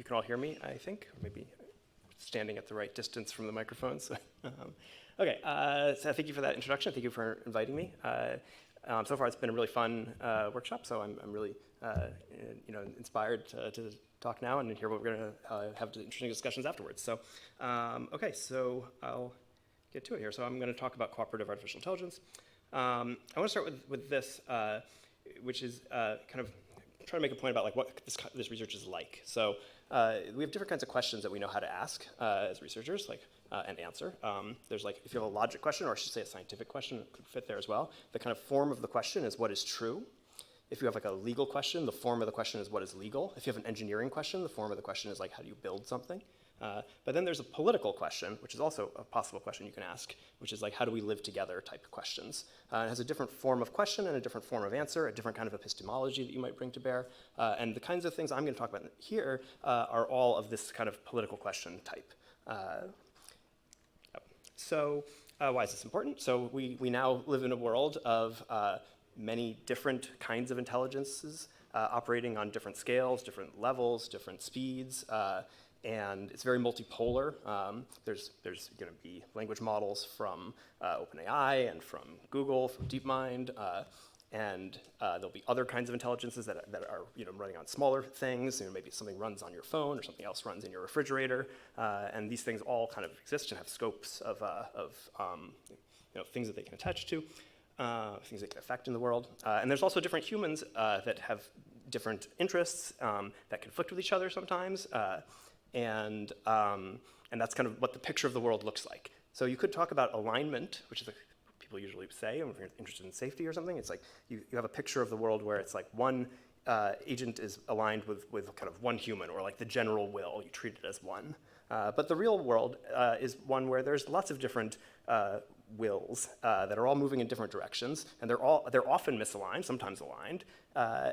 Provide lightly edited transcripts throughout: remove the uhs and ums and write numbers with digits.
can all hear me, I think. Maybe standing at the right distance from the microphone. So, okay, so thank you for that introduction. Thank you for inviting me. So far, it's been a really fun workshop, so I'm really inspired to talk now and hear what we're going to have interesting discussions afterwards. So, okay, so I'll get to it here. So I'm going to talk about cooperative artificial intelligence. I want to start with this, which is kind of trying to make a point about like what this research is like. So we have different kinds of questions that we know how to ask as researchers, like and answer. There's like, if you have a logic question, or I should say a scientific question, it could fit there as well. The kind of form of the question is what is true. If you have like a legal question, the form of the question is what is legal. If you have an engineering question, the form of the question is like how do you build something. But then there's a political question, which is also a possible question you can ask, which is like how do we live together type questions. It has a different form of question and a different form of answer, a different kind of epistemology that you might bring to bear. And the kinds of things I'm going to talk about here are all of this kind of political question type. So why is this important? So we now live in a world of many different kinds of intelligences operating on different scales, different levels, different speeds. And it's very multipolar. There's going to be language models from OpenAI and from Google, from DeepMind, and there'll be other kinds of intelligences that are running on smaller things. Maybe something runs on your phone or something else runs in your refrigerator, and these things all kind of exist and have scopes of things that they can attach to, things they can affect in the world. And there's also different humans that have different interests that conflict with each other sometimes. And that's kind of what the picture of the world looks like. So you could talk about alignment, which is what people usually say if you're interested in safety or something. It's like you have a picture of the world where it's like one agent is aligned with kind of one human, or like the general will, you treat it as one. But the real world is one where there's lots of different wills that are all moving in different directions, and they're often misaligned, sometimes aligned,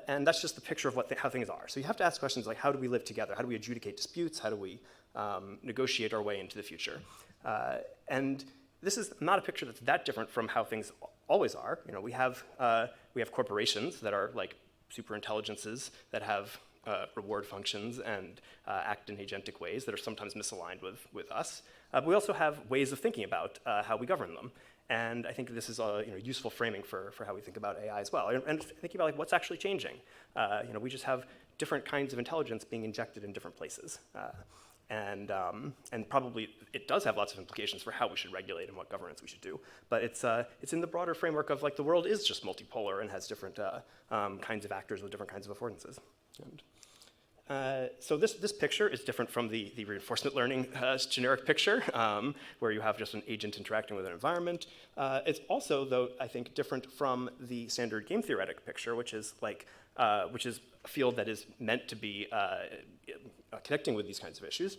and that's just the picture of how things are. So you have to ask questions like, how do we live together? How do we adjudicate disputes? How do we negotiate our way into the future? And this is not a picture that's that different from how things always are. We have corporations that are like super intelligences that have reward functions and act in agentic ways that are sometimes misaligned with us. But we also have ways of thinking about how we govern them. And I think this is a useful framing for how we think about AI as well. And thinking about like what's actually changing. We just have different kinds of intelligence being injected in different places. And probably it does have lots of implications for how we should regulate and what governance we should do. But it's in the broader framework of like the world is just multipolar and has different kinds of actors with different kinds of affordances. So this picture is different from the reinforcement learning generic picture, where you have just an agent interacting with an environment. It's also, though, I think, different from the standard game theoretic picture, which is a field that is meant to be connecting with these kinds of issues.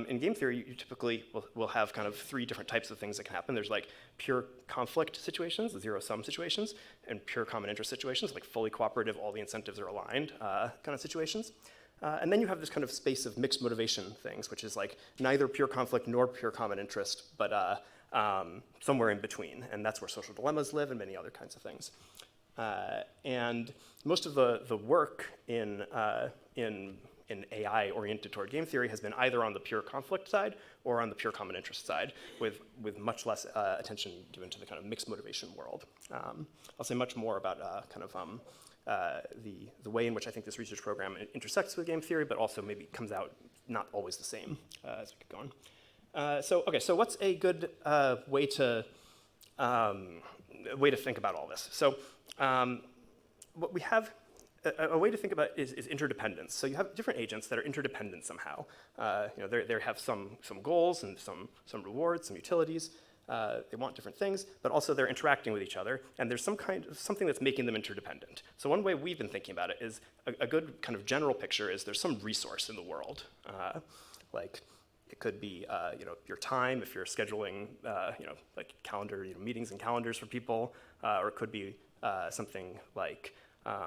In game theory, you typically will have kind of three different types of things that can happen. There's like pure conflict situations, the zero-sum situations, and pure common interest situations, like fully cooperative, all the incentives are aligned kind of situations. And then you have this kind of space of mixed motivation things, which is like neither pure conflict nor pure common interest, but somewhere in between. And that's where social dilemmas live and many other kinds of things. And most of the work in AI oriented toward game theory has been either on the pure conflict side or on the pure common interest side, with much less attention given to the kind of mixed motivation world. I'll say much more about the way in which I think this research program intersects with game theory, but also maybe comes out not always the same as we keep going. So what's a good way to think about all this? So what we have, a way to think about is interdependence. So you have different agents that are interdependent somehow. They have some goals and some rewards, some utilities. They want different things, but also they're interacting with each other, and there's something that's making them interdependent. So one way we've been thinking about it is a good kind of general picture is there's some resource in the world. Like it could be your time if you're scheduling like calendar meetings and calendars for people, or it could be something like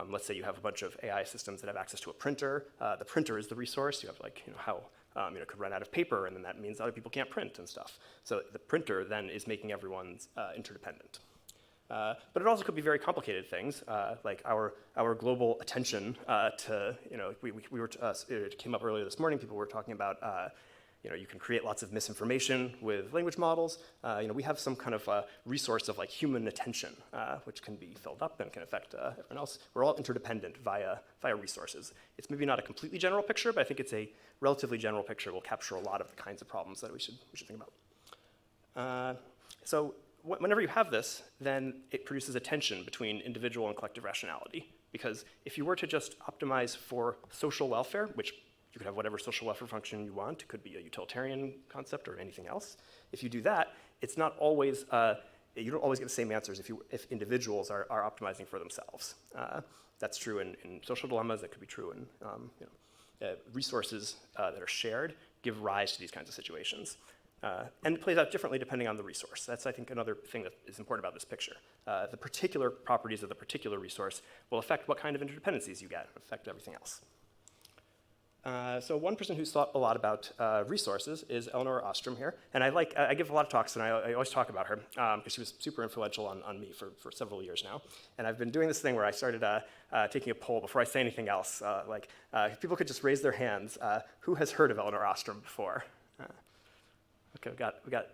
let's say you have a bunch of AI systems that have access to a printer. The printer is the resource. You have like how it could run out of paper, and then that means other people can't print and stuff. So the printer then is making everyone's interdependent. But it also could be very complicated things, like our global attention to, it came up earlier this morning, people were talking about, you can create lots of misinformation with language models. We have some kind of resource of like human attention, which can be filled up and can affect everyone else. We're all interdependent via resources. It's maybe not a completely general picture, but I think it's a relatively general picture. Will capture a lot of the kinds of problems that we should think about. So whenever you have this, then it produces a tension between individual and collective rationality. Because if you were to just optimize for social welfare, which you could have whatever social welfare function you want, it could be a utilitarian concept or anything else. If you do that, it's not always, you don't always get the same answers if individuals are optimizing for themselves. That's true in social dilemmas, that could be true in resources that are shared give rise to these kinds of situations. And it plays out differently depending on the resource. That's, I think, another thing that is important about this picture. The particular properties of the particular resource will affect what kind of interdependencies you get, and affect everything else. So one person who's thought a lot about resources is Elinor Ostrom here. And I give a lot of talks, and I always talk about her, because she was super influential on me for several years now. And I've been doing this thing where I started taking a poll before I say anything else. If people could just raise their hands, who has heard of Elinor Ostrom before? Okay, we got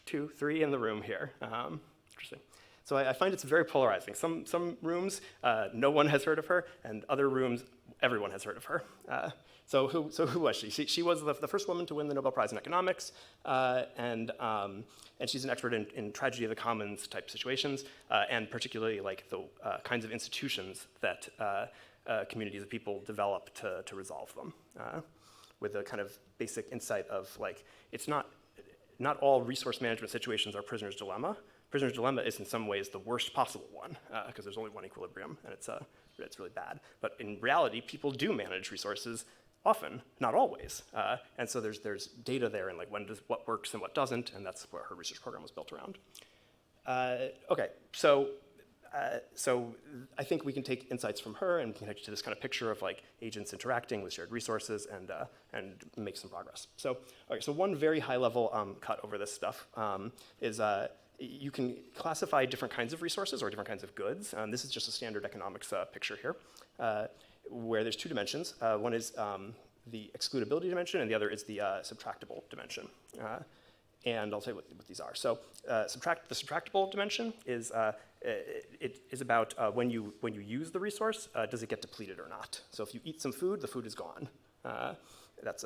2, 3 in the room here. Interesting. So I find it's very polarizing. Some rooms, no one has heard of her, and other rooms, everyone has heard of her. So who was she? She was the first woman to win the Nobel Prize in economics, and she's an expert in tragedy of the commons type situations, and particularly like the kinds of institutions that communities of people develop to resolve them, with a kind of basic insight of like, it's not all resource management situations are prisoner's dilemma. Prisoner's dilemma is in some ways the worst possible one, because there's only one equilibrium, and it's really bad. But in reality, people do manage resources often, not always. And so there's data there, and like what works and what doesn't, and that's what her research program was built around. Okay, so I think we can take insights from her and connect to this kind of picture of like agents interacting with shared resources and make some progress. So one very high level cut over this stuff is you can classify different kinds of resources or different kinds of goods. This is just a standard economics picture here, where there's 2 dimensions. One is the excludability dimension, and the other is the subtractable dimension. And I'll tell you what these are. So the subtractable dimension is it is about when you use the resource, does it get depleted or not? So if you eat some food, the food is gone. That's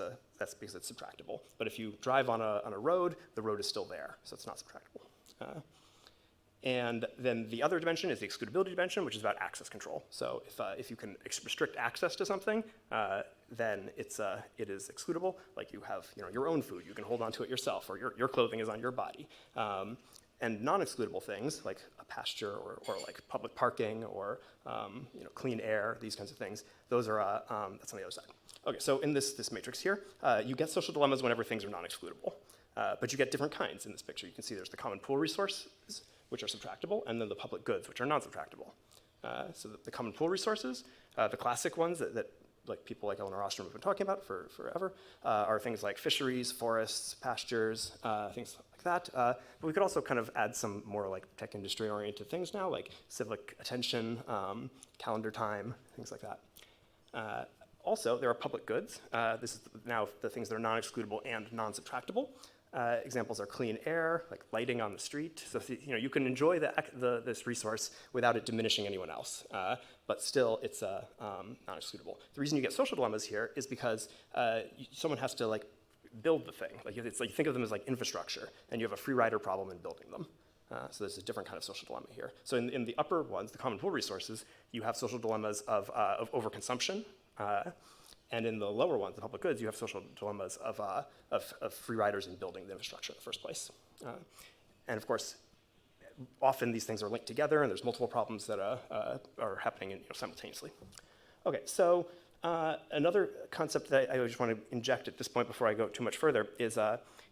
because it's subtractable. But if you drive on a road, the road is still there, so it's not subtractable. And then the other dimension is the excludability dimension, which is about access control. So if you can restrict access to something, then it is excludable. Like you have your own food, you can hold onto it yourself, or your clothing is on your body. And non-excludable things like a pasture or like public parking or clean air, these kinds of things, those are that's on the other side. Okay, so in this matrix here, you get social dilemmas whenever things are non-excludable. But you get different kinds in this picture. You can see there's the common pool resources, which are subtractable, and then the public goods, which are non-subtractable. So the common pool resources, the classic ones that like people like Elinor Ostrom have been talking about forever, are things like fisheries, forests, pastures, things like that. But we could also kind of add some more like tech industry-oriented things now, like civic attention, calendar time, things like that. Also, there are public goods. This is now the things that are non-excludable and non-subtractable. Examples are clean air, like lighting on the street. So you can enjoy this resource without it diminishing anyone else, but still it's non-excludable. The reason you get social dilemmas here is because someone has to like build the thing. Like it's like you think of them as like infrastructure, and you have a free rider problem in building them. So there's a different kind of social dilemma here. So in the upper ones, the common pool resources, you have social dilemmas of overconsumption. And in the lower ones, the public goods, you have social dilemmas of free riders in building the infrastructure in the first place. And of course, often these things are linked together, and there's multiple problems that are happening simultaneously. Okay, so another concept that I just want to inject at this point before I go too much further is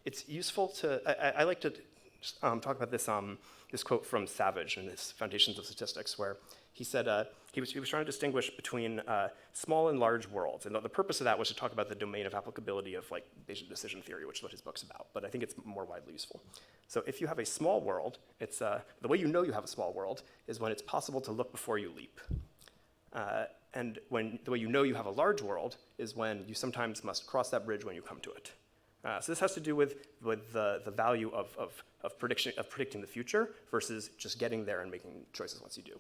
it's useful to, I like to talk about this quote from Savage in his Foundations of Statistics, where he said he was trying to distinguish between small and large worlds, and the purpose of that was to talk about the domain of applicability of like Bayesian decision theory, which is what his book's about. But I think it's more widely useful. So if you have a small world, it's the way you know you have a small world is when it's possible to look before you leap. And the way you know you have a large world is when you sometimes must cross that bridge when you come to it. So this has to do with the value of predicting the future versus just getting there and making choices once you do.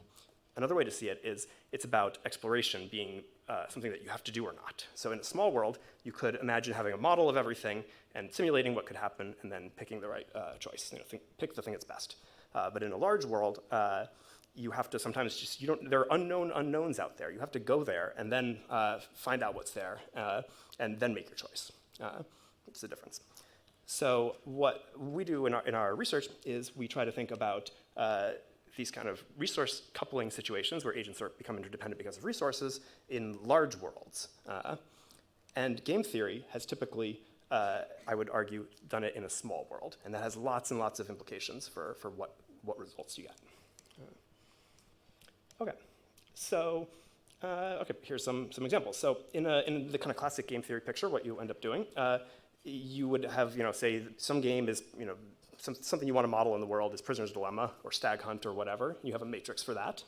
Another way to see it is it's about exploration being something that you have to do or not. So in a small world, you could imagine having a model of everything and simulating what could happen and then picking the right choice. Pick the thing that's best. But in a large world, you have to sometimes just, there are unknown unknowns out there. You have to go there and then find out what's there and then make your choice. It's the difference. So what we do in our research is we try to think about these kind of resource coupling situations where agents become interdependent because of resources in large worlds. And game theory has typically, I would argue, done it in a small world. And that has lots and lots of implications for what results you get. Okay, so here's some examples. So in the kind of classic game theory picture, what you end up doing, you would have, say some game is, something you want to model in the world is Prisoner's Dilemma or Stag Hunt or whatever. You have a matrix for that,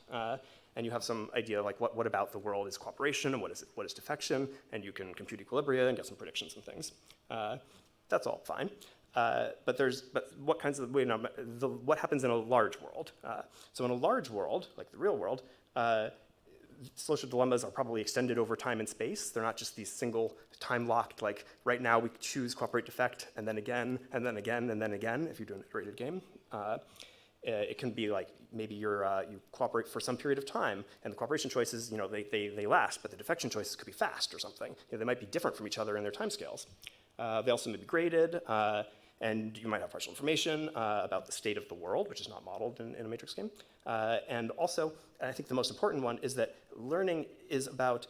and you have some idea like what about the world is cooperation and what is defection, and you can compute equilibria and get some predictions and things. That's all fine. But what kinds of what happens in a large world? So in a large world, like the real world, social dilemmas are probably extended over time and space. They're not just these single time-locked, like right now we choose cooperate defect, and then again, and then again, and then again, if you do an iterated game. It can be like maybe you cooperate for some period of time, and the cooperation choices, they last, but the defection choices could be fast or something. They might be different from each other in their timescales. They also may be graded, and you might have partial information about the state of the world, which is not modeled in a matrix game. And also, I think the most important one is that learning is about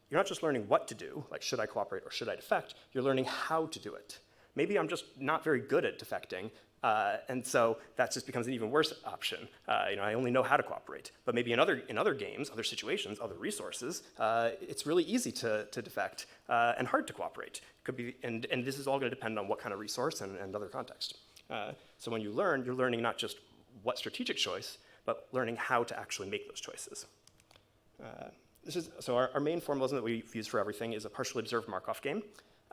you're not just learning what to do, like should I cooperate or should I defect, you're learning how to do it. Maybe I'm just not very good at defecting, and so that just becomes an even worse option. I only know how to cooperate. But maybe in other games, other situations, other resources, it's really easy to defect and hard to cooperate. Could be, and this is all going to depend on what kind of resource and other context. So when you learn, you're learning not just what strategic choice, but learning how to actually make those choices. So our main formalism that we've used for everything is a partially observed Markov game.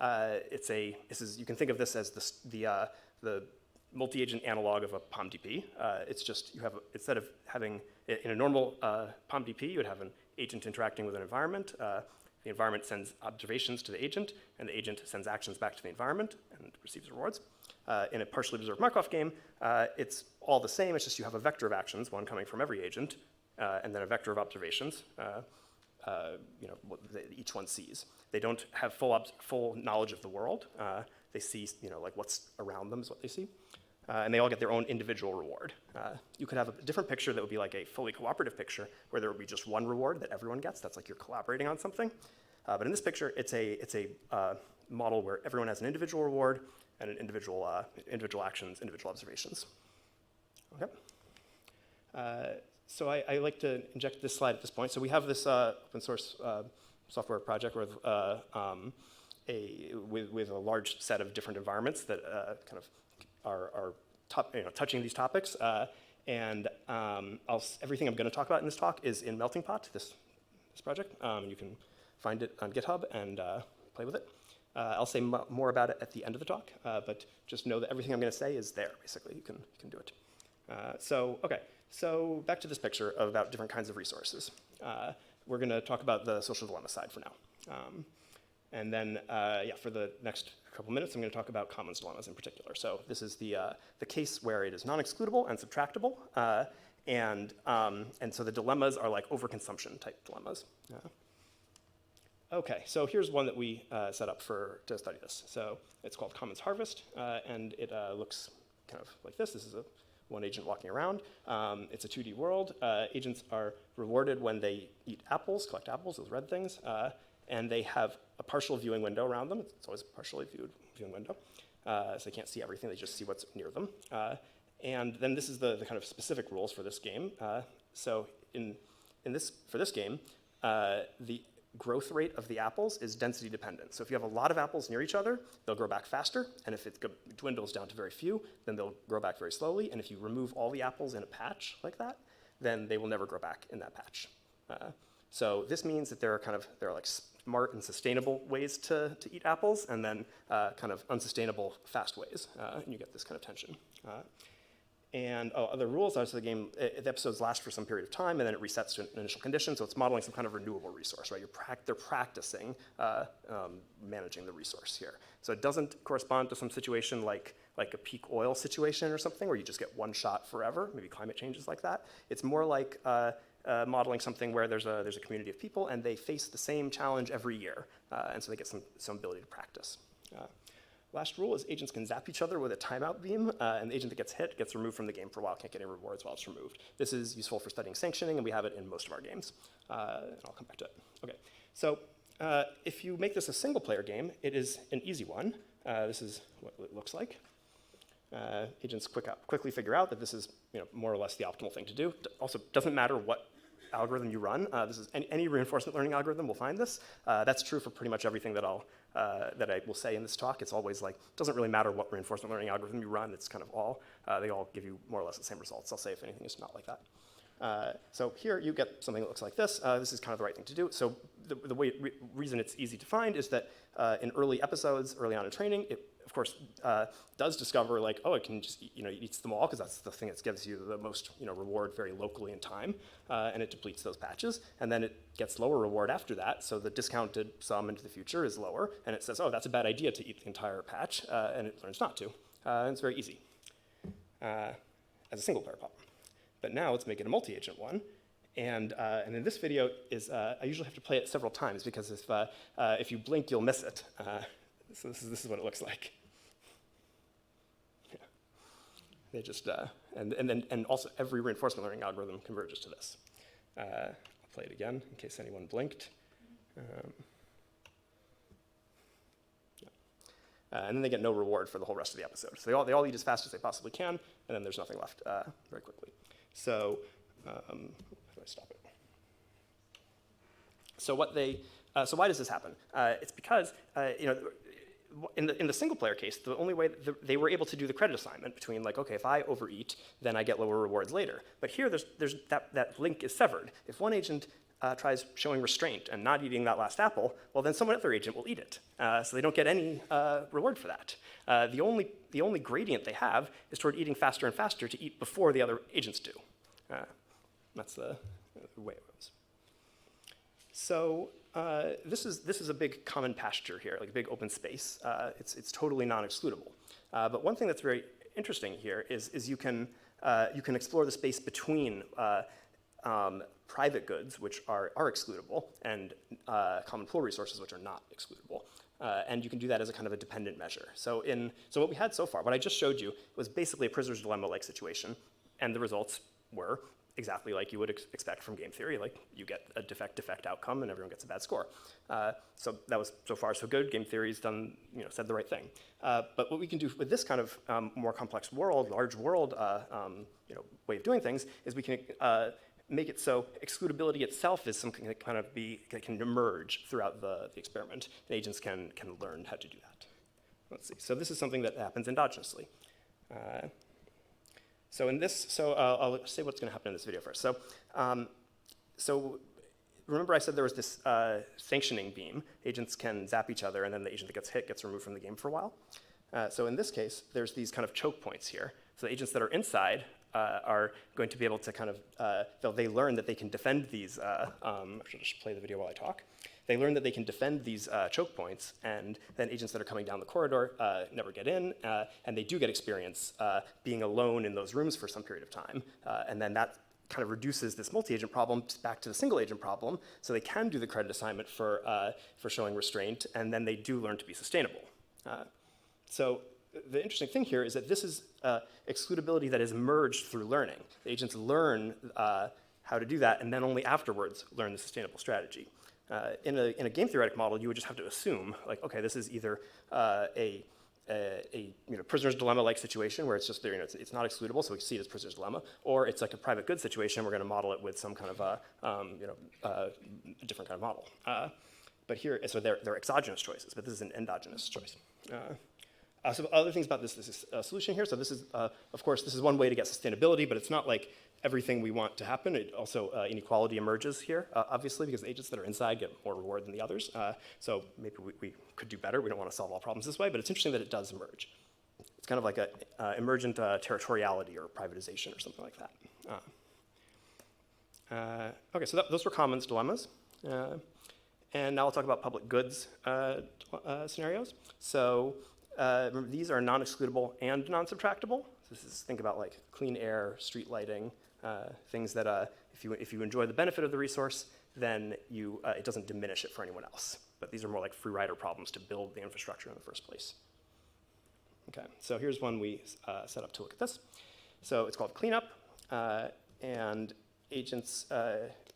You can think of this as the multi-agent analog of a POM-DP. It's just instead of having in a normal POM-DP, you would have an agent interacting with an environment. The environment sends observations to the agent, and the agent sends actions back to the environment and receives rewards. In a partially observed Markov game, it's all the same. It's just you have a vector of actions, one coming from every agent, and then a vector of observations. Each one sees. They don't have full knowledge of the world. They see, like what's around them is what they see. And they all get their own individual reward. You could have a different picture that would be like a fully cooperative picture where there would be just one reward that everyone gets. That's like you're collaborating on something. But in this picture, it's a model where everyone has an individual reward and an individual actions, individual observations. Okay. So I like to inject this slide at this point. So we have this open source software project with a large set of different environments that kind of are touching these topics. And everything I'm going to talk about in this talk is in Melting Pot, this project. You can find it on GitHub and play with it. I'll say more about it at the end of the talk, but just know that everything I'm going to say is there, basically. You can do it. So back to this picture about different kinds of resources. We're going to talk about the social dilemma side for now. And then, for the next couple minutes, I'm going to talk about commons dilemmas in particular. So this is the case where it is non-excludable and subtractable. And so the dilemmas are like overconsumption type dilemmas. Okay, so here's one that we set up to study this. So it's called Commons Harvest, and it looks kind of like this. This is one agent walking around. It's a 2D world. Agents are rewarded when they eat apples, collect apples, those red things, and they have a partial viewing window around them. It's always a partially viewing window. So they can't see everything, they just see what's near them. And then this is the kind of specific rules for this game. So for this game, the growth rate of the apples is density dependent. So if you have a lot of apples near each other, they'll grow back faster, and if it dwindles down to very few, then they'll grow back very slowly, and if you remove all the apples in a patch like that, then they will never grow back in that patch. So this means that there are like smart and sustainable ways to eat apples, and then kind of unsustainable fast ways, and you get this kind of tension. Other rules are, so the episodes last for some period of time, and then it resets to an initial condition, so it's modeling some kind of renewable resource, right? They're practicing managing the resource here. So it doesn't correspond to some situation like a peak oil situation or something, where you just get one shot forever. Maybe climate change is like that. It's more like modeling something where there's a community of people, and they face the same challenge every year, and so they get some ability to practice. Last rule is agents can zap each other with a timeout beam, and the agent that gets hit gets removed from the game for a while, can't get any rewards while it's removed. This is useful for studying sanctioning, and we have it in most of our games. And I'll come back to it. Okay, so if you make this a single-player game, it is an easy one. This is what it looks like. Agents quickly figure out that this is more or less the optimal thing to do. Also, doesn't matter what algorithm you run. This is any reinforcement learning algorithm will find this. That's true for pretty much everything that I will say in this talk. It's always like, it doesn't really matter what reinforcement learning algorithm you run. It's kind of they all give you more or less the same results. I'll say if anything is not like that. So here you get something that looks like this. This is kind of the right thing to do. So the reason it's easy to find is that in early episodes, early on in training, it of course does discover like, oh, it can just it eats them all because that's the thing that gives you the most reward very locally in time, and it depletes those patches, and then it gets lower reward after that. So the discounted sum into the future is lower, and it says, oh, that's a bad idea to eat the entire patch, and it learns not to. And it's very easy as a single player problem. But now let's make it a multi-agent one. And in this video I usually have to play it several times because if you blink, you'll miss it. So this is what it looks like. Yeah. They just and also every reinforcement learning algorithm converges to this. I'll play it again in case anyone blinked. And then they get no reward for the whole rest of the episode. So they all eat as fast as they possibly can, and then there's nothing left very quickly. So how do I stop it? So so why does this happen? It's because in the single player case, the only way they were able to do the credit assignment between like, okay, if I overeat, then I get lower rewards later. But here there's that link is severed. If one agent tries showing restraint and not eating that last apple, well then some other agent will eat it. So they don't get any reward for that. The only gradient they have is toward eating faster and faster to eat before the other agents do. That's the way it goes. So this is a big common pasture here, like a big open space. It's totally non-excludable. But one thing that's very interesting here is you can explore the space between private goods, which are excludable, and common pool resources, which are not excludable. And you can do that as a kind of a dependent measure. So what we had so far, what I just showed you, was basically a prisoner's dilemma-like situation, and the results were exactly like you would expect from game theory. Like you get a defect outcome and everyone gets a bad score. So that was so far so good. Game theory's done, said the right thing. But what we can do with this kind of more complex world, large world, way of doing things is we can make it so excludability itself is something that that can emerge throughout the experiment. And agents can learn how to do that. Let's see. So this is something that happens endogenously. I'll say what's going to happen in this video first. So remember I said there was this sanctioning beam. Agents can zap each other, and then the agent that gets hit gets removed from the game for a while. So in this case, there's these kind of choke points here. So the agents that are inside are going to be able to they learn that they can defend these, I should just play the video while I talk. They learn that they can defend these choke points, and then agents that are coming down the corridor never get in, and they do get experience being alone in those rooms for some period of time. And then that kind of reduces this multi-agent problem back to the single-agent problem, so they can do the credit assignment for showing restraint, and then they do learn to be sustainable. So the interesting thing here is that this is excludability that is emerged through learning. The agents learn how to do that, and then only afterwards learn the sustainable strategy. In a game theoretic model, you would just have to assume, like, okay, this is either a prisoner's dilemma-like situation where it's just there, it's not excludable, so we see it as prisoner's dilemma, or it's like a private good situation. We're going to model it with some kind of a different kind of model. But here, so they're exogenous choices, but this is an endogenous choice. So other things about this solution here. So this is, of course, this is one way to get sustainability, but it's not like everything we want to happen. It also, inequality emerges here, obviously, because the agents that are inside get more reward than the others. So maybe we could do better. We don't want to solve all problems this way, but it's interesting that it does emerge. It's kind of like a emergent territoriality or privatization or something like that. Okay, so those were commons dilemmas. And now I'll talk about public goods scenarios. So remember, these are non-excludable and non-subtractable. So this is, think about like clean air, street lighting, things that if you enjoy the benefit of the resource, then it doesn't diminish it for anyone else. But these are more like free rider problems to build the infrastructure in the first place. Okay, so here's one we set up to look at this. So it's called cleanup, and agents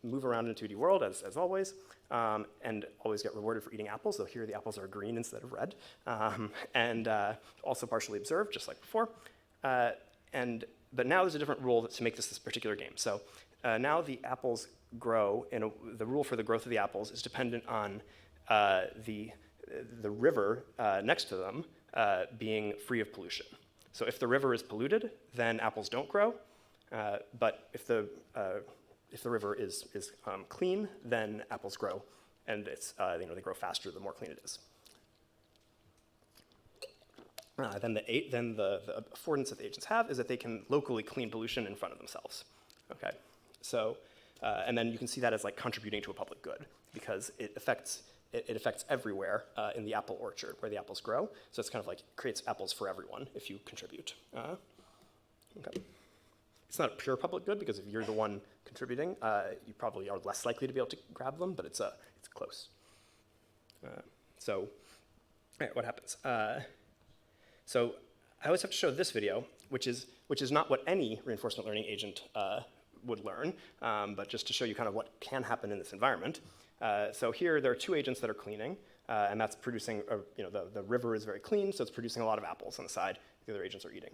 move around in a 2D world as always, and always get rewarded for eating apples, though here the apples are green instead of red, and also partially observed, just like before. But now there's a different rule to make this particular game. So now the apples grow, and the rule for the growth of the apples is dependent on the river next to them being free of pollution. So if the river is polluted, then apples don't grow. But if the river is clean, then apples grow, and they grow faster the more clean it is. Then the affordance that the agents have is that they can locally clean pollution in front of themselves. Okay, so and then you can see that as like contributing to a public good because it affects everywhere in the apple orchard where the apples grow. So it's kind of like creates apples for everyone if you contribute. Okay. It's not a pure public good because if you're the one contributing, you probably are less likely to be able to grab them, but it's close. So, all right, what happens? So I always have to show this video, which is not what any reinforcement learning agent would learn, but just to show you kind of what can happen in this environment. So here there are two agents that are cleaning, and that's producing, the river is very clean, so it's producing a lot of apples on the side the other agents are eating.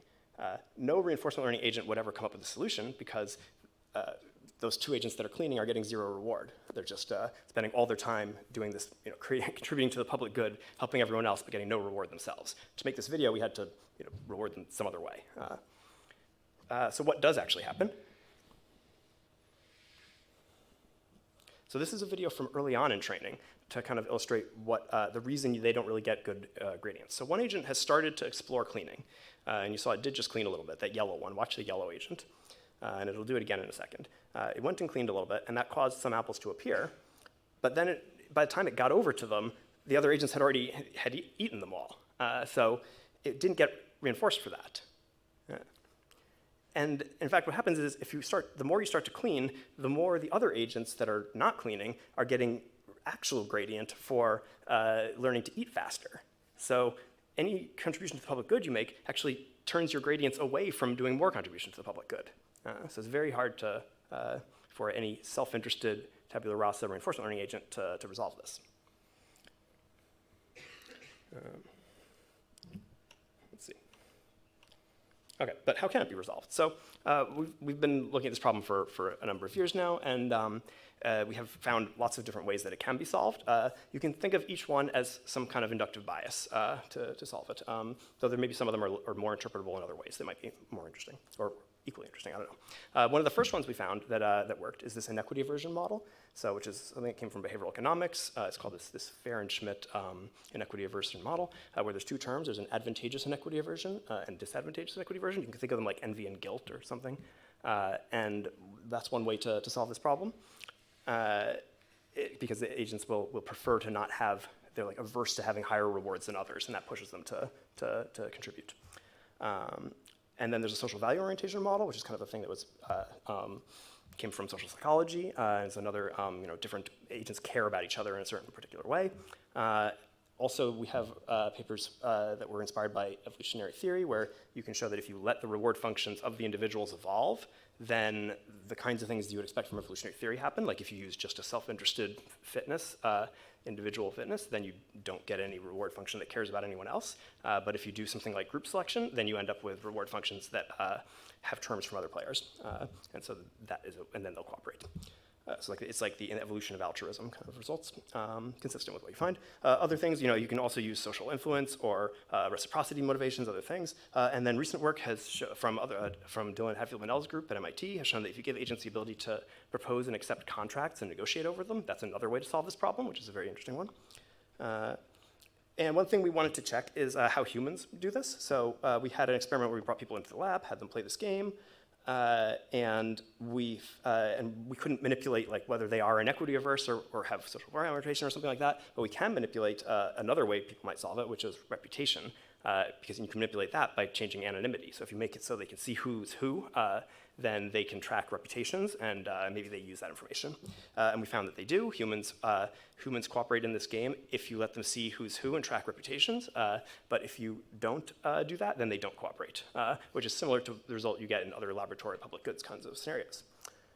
No reinforcement learning agent would ever come up with a solution because those two agents that are cleaning are getting zero reward. They're just spending all their time doing this, contributing to the public good, helping everyone else, but getting no reward themselves. To make this video, we had to reward them some other way. So what does actually happen? So this is a video from early on in training to kind of illustrate what the reason they don't really get good gradients. So one agent has started to explore cleaning, and you saw it did just clean a little bit, that yellow one. Watch the yellow agent, and it'll do it again in a second. It went and cleaned a little bit, and that caused some apples to appear, but then by the time it got over to them, the other agents had already eaten them all. So it didn't get reinforced for that. And in fact, what happens is the more you start to clean, the more the other agents that are not cleaning are getting actual gradient for learning to eat faster. So any contribution to the public good you make actually turns your gradients away from doing more contribution to the public good. So it's very hard for any self-interested tabula rasa reinforcement learning agent to resolve this. Let's see. Okay, but how can it be resolved? So we've been looking at this problem for a number of years now, and we have found lots of different ways that it can be solved. You can think of each one as some kind of inductive bias to solve it, though there may be some of them are more interpretable in other ways that might be more interesting, or equally interesting, I don't know. One of the first ones we found that worked is this inequity aversion model, which is something that came from behavioral economics. It's called this Fair and Schmidt inequity aversion model, where there's two terms. There's an advantageous inequity aversion and disadvantageous inequity aversion. You can think of them like envy and guilt or something. And that's one way to solve this problem, because the agents will prefer to not have, they're like averse to having higher rewards than others, and that pushes them to contribute. And then there's a social value orientation model, which is kind of a thing that was came from social psychology. It's another, different agents care about each other in a certain particular way. Also, we have papers that were inspired by evolutionary theory, where you can show that if you let the reward functions of the individuals evolve, then the kinds of things you would expect from evolutionary theory happen. Like if you use just a self-interested fitness, individual fitness, then you don't get any reward function that cares about anyone else. But if you do something like group selection, then you end up with reward functions that have terms from other players. And so and then they'll cooperate. So it's like the evolution of altruism kind of results, consistent with what you find. Other things, you can also use social influence or reciprocity motivations, other things. And then recent work from Dylan Hadfield-Manel's group at MIT has shown that if you give agents the ability to propose and accept contracts and negotiate over them, that's another way to solve this problem, which is a very interesting one. And one thing we wanted to check is how humans do this. So we had an experiment where we brought people into the lab, had them play this game, and we couldn't manipulate like whether they are inequity averse or have social orientation or something like that, but we can manipulate another way people might solve it, which is reputation, because you can manipulate that by changing anonymity. So if you make it so they can see who's who, then they can track reputations, and maybe they use that information. And we found that they do. Humans cooperate in this game if you let them see who's who and track reputations, but if you don't do that, then they don't cooperate, which is similar to the result you get in other laboratory public goods kinds of scenarios.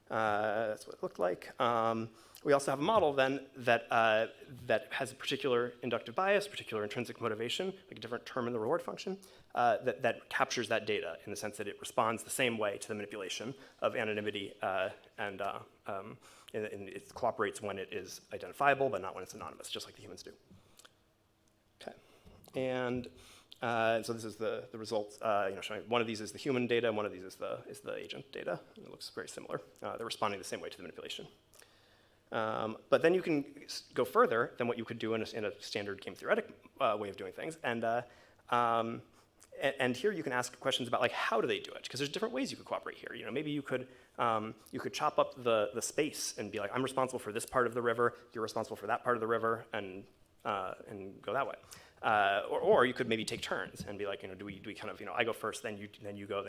That's what it looked like. We also have a model then that has a particular inductive bias, particular intrinsic motivation, like a different term in the reward function, that captures that data in the sense that it responds the same way to the manipulation of anonymity, and it cooperates when it is identifiable, but not when it's anonymous, just like the humans do. Okay, and so this is the results. Showing one of these is the human data, and one of these is the agent data. And it looks very similar. They're responding the same way to the manipulation. But then you can go further than what you could do in a standard game theoretic way of doing things. And here you can ask questions about like how do they do it? Because there's different ways you could cooperate here. Maybe you could chop up the space and be like, I'm responsible for this part of the river, you're responsible for that part of the river, and go that way. Or you could maybe take turns and be like, do we kind of, I go first, then you go,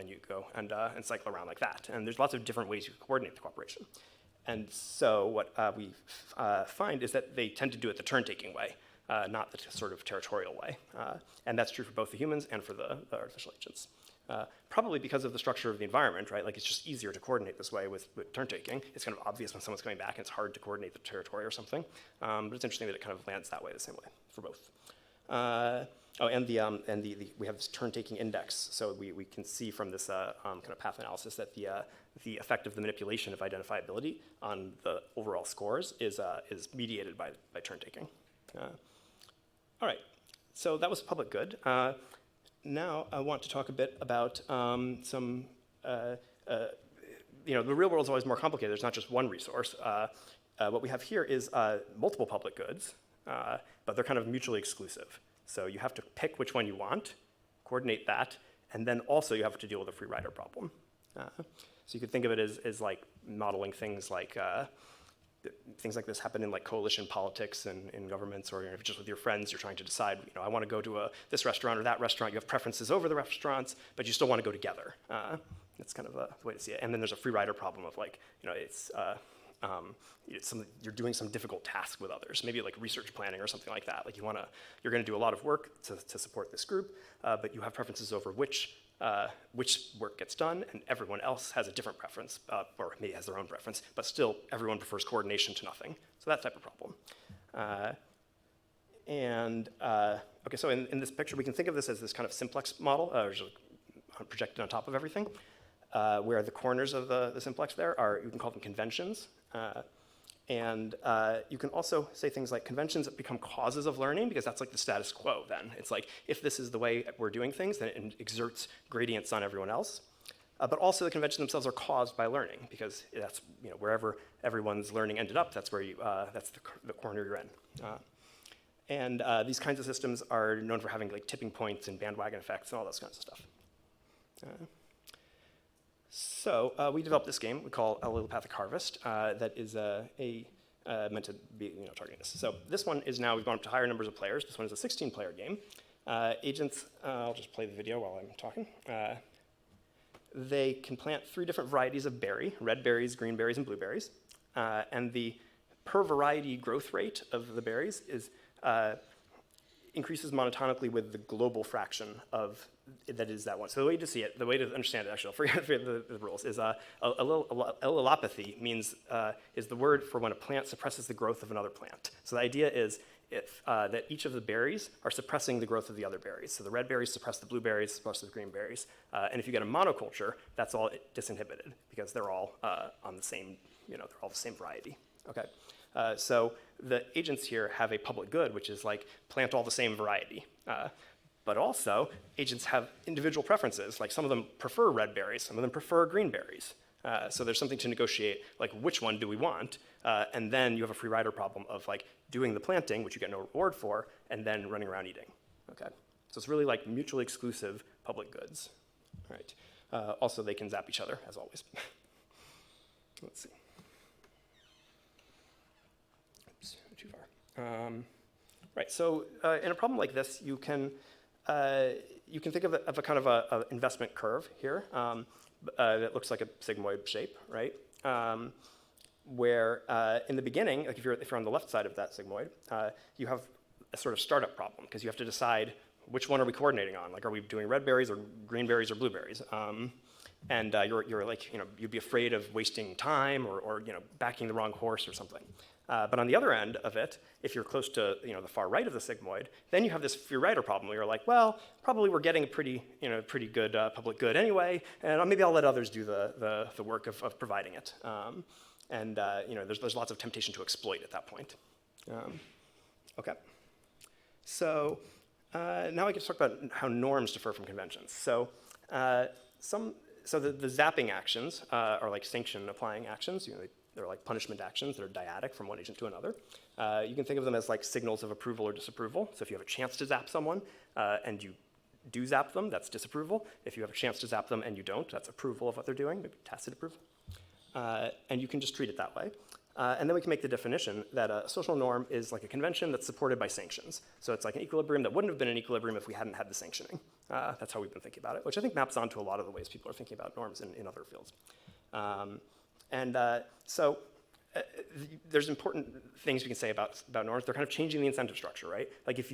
and cycle around like that. And there's lots of different ways you can coordinate the cooperation. And so what we find is that they tend to do it the turn-taking way, not the sort of territorial way. And that's true for both the humans and for the artificial agents. Probably because of the structure of the environment, right? Like it's just easier to coordinate this way with turn-taking. It's kind of obvious when someone's coming back and it's hard to coordinate the territory or something. But it's interesting that it kind of lands that way the same way for both. We have this turn-taking index. So we can see from this kind of path analysis that the effect of the manipulation of identifiability on the overall scores is mediated by turn-taking. All right, so that was public good. Now I want to talk a bit about the real world is always more complicated. There's not just one resource. What we have here is multiple public goods, but they're kind of mutually exclusive. So you have to pick which one you want, coordinate that, and then also you have to deal with a free rider problem. So you could think of it as like modeling things like this happen in like coalition politics and in governments, or if just with your friends, you're trying to decide, I want to go to this restaurant or that restaurant. You have preferences over the restaurants, but you still want to go together. That's kind of the way to see it. And then there's a free rider problem of like, you're doing some difficult task with others, maybe like research planning or something like that. Like you're going to do a lot of work to support this group, but you have preferences over which work gets done, and everyone else has a different preference, or maybe has their own preference, but still everyone prefers coordination to nothing. So that type of problem. Okay, so in this picture, we can think of this as this kind of simplex model, projected on top of everything, where the corners of the simplex there are, you can call them conventions. You can also say things like conventions that become causes of learning, because that's like the status quo then. It's like, if this is the way we're doing things, then it exerts gradients on everyone else. But also the conventions themselves are caused by learning, because that's, wherever everyone's learning ended up, that's where that's the corner you're in. These kinds of systems are known for having like tipping points and bandwagon effects and all those kinds of stuff. So we developed this game we call Allelopathic Harvest that is meant to be targeting this. So this one is now, we've gone up to higher numbers of players. This one is a 16-player game. Agents, I'll just play the video while I'm talking. They can plant 3 different varieties of berry: red berries, green berries, and blueberries. And the per variety growth rate of the berries increases monotonically with the global fraction of that is that one. So the way to see it, the way to understand it, actually, for the rules, is allelopathy means is the word for when a plant suppresses the growth of another plant. So the idea is if, that each of the berries are suppressing the growth of the other berries. So the red berries suppress the blue berries, suppress the green berries. And if you get a monoculture, that's all disinhibited because they're all on the same, they're all the same variety. Okay. So the agents here have a public good, which is like plant all the same variety. But also, agents have individual preferences. Like some of them prefer red berries, some of them prefer green berries. So there's something to negotiate, like which one do we want? And then you have a free rider problem of like doing the planting, which you get no reward for, and then running around eating. Okay. So it's really like mutually exclusive public goods. All right. Also, they can zap each other, as always. Let's see. Oops, too far. Right. So in a problem like this, you can think of a kind of a investment curve here that looks like a sigmoid shape, right? Where in the beginning, like if you're on the left side of that sigmoid, you have a sort of startup problem because you have to decide which one are we coordinating on? Like, are we doing red berries or green berries or blueberries? And you're like, you'd be afraid of wasting time or backing the wrong horse or something. But on the other end of it, if you're close to the far right of the sigmoid, then you have this free rider problem where you're like, well, probably we're getting a pretty good public good anyway, and maybe I'll let others do the work of providing it. There's lots of temptation to exploit at that point. Okay. So now I get to talk about how norms differ from conventions. So the zapping actions are like sanction applying actions. They're like punishment actions that are dyadic from one agent to another. You can think of them as like signals of approval or disapproval. So if you have a chance to zap someone and you do zap them, that's disapproval. If you have a chance to zap them and you don't, that's approval of what they're doing, maybe tacit approval. And you can just treat it that way. And then we can make the definition that a social norm is like a convention that's supported by sanctions. So it's like an equilibrium that wouldn't have been an equilibrium if we hadn't had the sanctioning. That's how we've been thinking about it, which I think maps onto a lot of the ways people are thinking about norms in other fields. So there's important things we can say about norms. They're kind of changing the incentive structure, right? Like if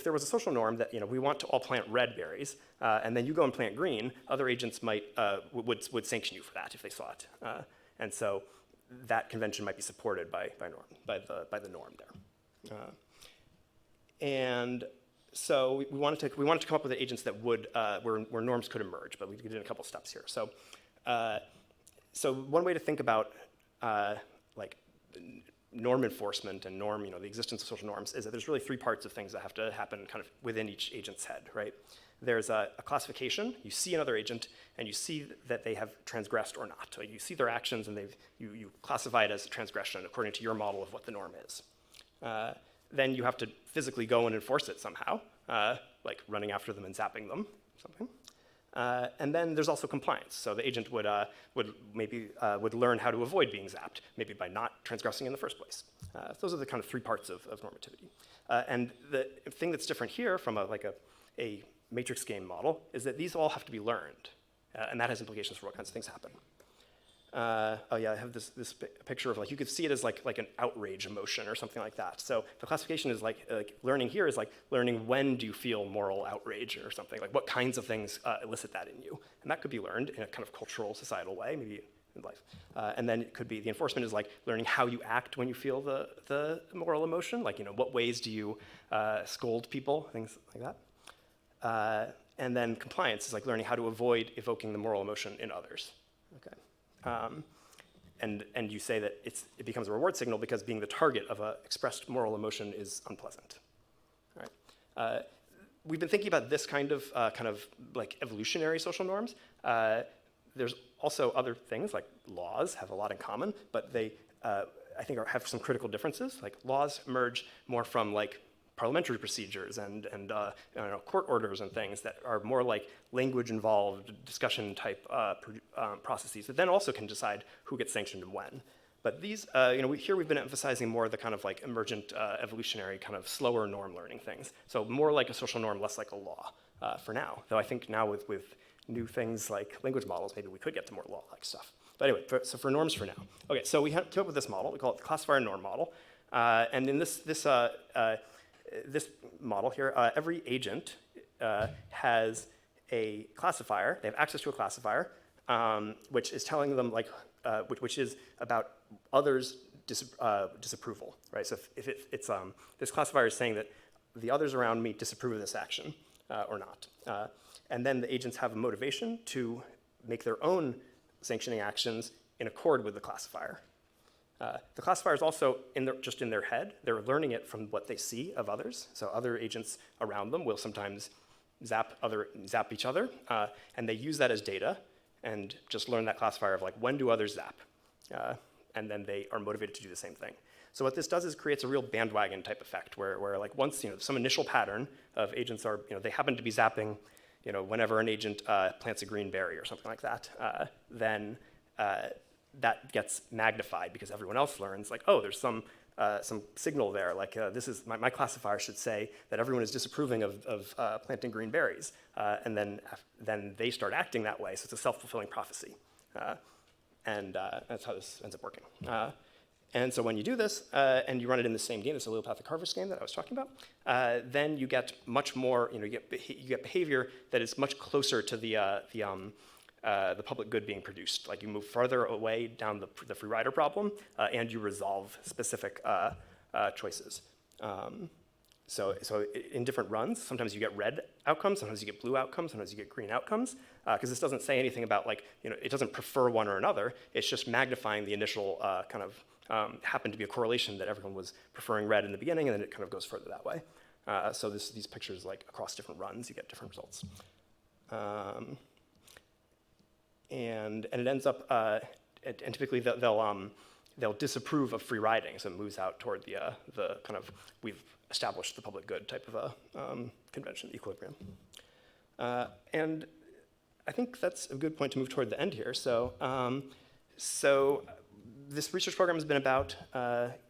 there was a social norm that we want to all plant red berries, and then you go and plant green, other agents might would sanction you for that if they saw it. And so that convention might be supported by the norm there. And so we wanted to come up with agents that would where norms could emerge, but we did a couple steps here. So one way to think about like norm enforcement and norm, the existence of social norms is that there's really three parts of things that have to happen kind of within each agent's head, right? There's a classification. You see another agent and you see that they have transgressed or not. So you see their actions and you classify it as a transgression according to your model of what the norm is. Then you have to physically go and enforce it somehow, like running after them and zapping them, something. And then there's also compliance. So the agent would learn how to avoid being zapped, maybe by not transgressing in the first place. Those are the kind of three parts of normativity. And the thing that's different here from a matrix game model is that these all have to be learned, and that has implications for what kinds of things happen. Oh yeah, I have this picture of like, you could see it as like an outrage emotion or something like that. So the classification is like learning here is like learning when do you feel moral outrage or something, like what kinds of things elicit that in you. And that could be learned in a kind of cultural, societal way, maybe in life. And then it could be, the enforcement is like learning how you act when you feel the moral emotion, like, what ways do you scold people, things like that. And then compliance is like learning how to avoid evoking the moral emotion in others. Okay. And you say that it becomes a reward signal because being the target of an expressed moral emotion is unpleasant. All right. We've been thinking about this kind of like evolutionary social norms. There's also other things like laws have a lot in common, but they I think have some critical differences. Like laws emerge more from like parliamentary procedures and court orders and things that are more like language-involved discussion type processes that then also can decide who gets sanctioned and when. But these, here we've been emphasizing more the kind of like emergent evolutionary kind of slower norm learning things. So more like a social norm, less like a law for now. Though I think now with new things like language models, maybe we could get to more law-like stuff. But anyway, so for norms for now. Okay, so we came up with this model. We call it the classifier norm model. And in this model here, every agent has a classifier. They have access to a classifier, which is telling them which is about others' disapproval, right? So if this classifier is saying that the others around me disapprove of this action or not. And then the agents have a motivation to make their own sanctioning actions in accord with the classifier. The classifier is also just in their head. They're learning it from what they see of others. So other agents around them will sometimes zap each other, and they use that as data and just learn that classifier of when do others zap? And then they are motivated to do the same thing. So what this does is creates a real bandwagon type effect where once some initial pattern of agents are, they happen to be zapping, whenever an agent plants a green berry or something like that, then that gets magnified because everyone else learns oh, there's some signal there, this is my classifier should say that everyone is disapproving of planting green berries, and then they start acting that way. So it's a self-fulfilling prophecy, and that's how this ends up working. And so when you do this and you run it in the same game, this allelopathic harvest game that I was talking about, then you get much more, you get behavior that is much closer to the public good being produced. You move farther away down the free rider problem, and you resolve specific choices. So in different runs, sometimes you get red outcomes, sometimes you get blue outcomes, sometimes you get green outcomes, because this doesn't say anything about it doesn't prefer one or another. It's just magnifying the initial happened to be a correlation that everyone was preferring red in the beginning, and then it kind of goes further that way. So these pictures, across different runs, you get different results. And it ends up, and typically they'll disapprove of free riding, so it moves out toward the kind of we've established the public good type of a convention, equilibrium. And I think that's a good point to move toward the end here. So this research program has been about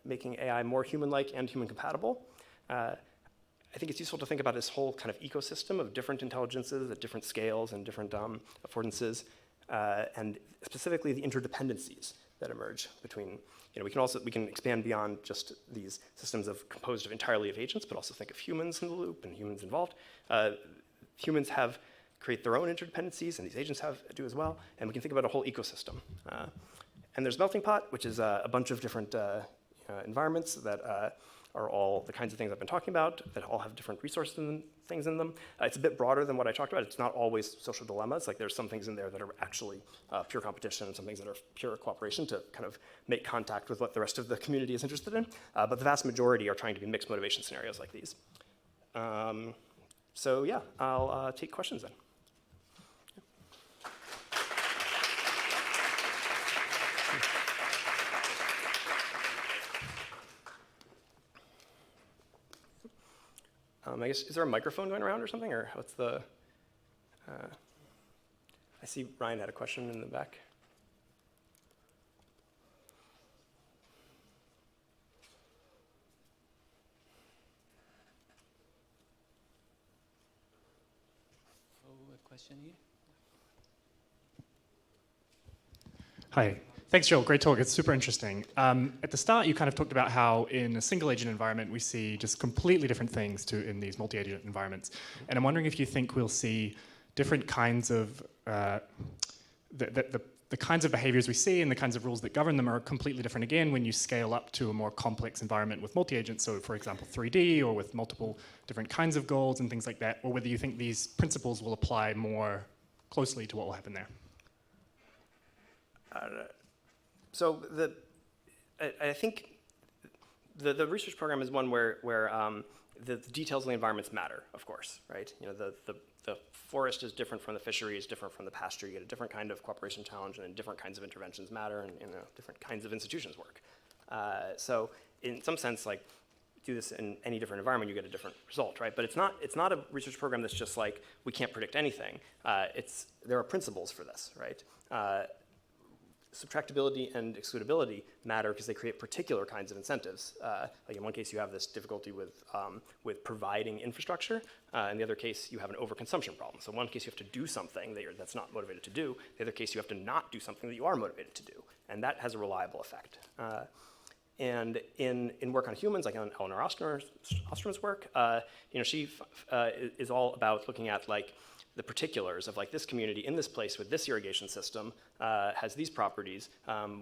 making AI more human-like and human-compatible. I think it's useful to think about this whole kind of ecosystem of different intelligences at different scales and different affordances, and specifically the interdependencies that emerge between. We can expand beyond just these systems composed entirely of agents, but also think of humans in the loop and humans involved. Humans create their own interdependencies, and these agents do as well. And we can think about a whole ecosystem. And there's Melting Pot, which is a bunch of different environments that are all the kinds of things I've been talking about, that all have different resources and things in them. It's a bit broader than what I talked about. It's not always social dilemmas. There's some things in there that are actually pure competition, and some things that are pure cooperation to kind of make contact with what the rest of the community is interested in. But the vast majority are trying to be mixed motivation scenarios like these. So yeah, I'll take questions then. I guess, is there a microphone going around or something, or what's the? I see Ryan had a question in the back. Oh, a question here. Hi. Thanks, Joel. Great talk. It's super interesting. At the start, you kind of talked about how in a single agent environment, we see just completely different things in these multi-agent environments. And I'm wondering if you think we'll see different kinds of, the kinds of behaviors we see and the kinds of rules that govern them are completely different again when you scale up to a more complex environment with multi-agents. So for example, 3D, or with multiple different kinds of goals and things like that, or whether you think these principles will apply more closely to what will happen there. So I think the research program is one where the details of the environments matter, of course, right? The forest is different from the fishery, is different from the pasture. You get a different kind of cooperation challenge, and different kinds of interventions matter, and different kinds of institutions work. So in some sense, do this in any different environment, you get a different result, right? But it's not a research program that's just we can't predict anything. There are principles for this, right? Subtractability and excludability matter because they create particular kinds of incentives. In one case, you have this difficulty with providing infrastructure. In the other case, you have an overconsumption problem. So in one case, you have to do something that's not motivated to do. The other case, you have to not do something that you are motivated to do. And that has a reliable effect. and in work on humans, like on Eleanor Ostrom's work, she is all about looking at like the particulars of like this community in this place with this irrigation system has these properties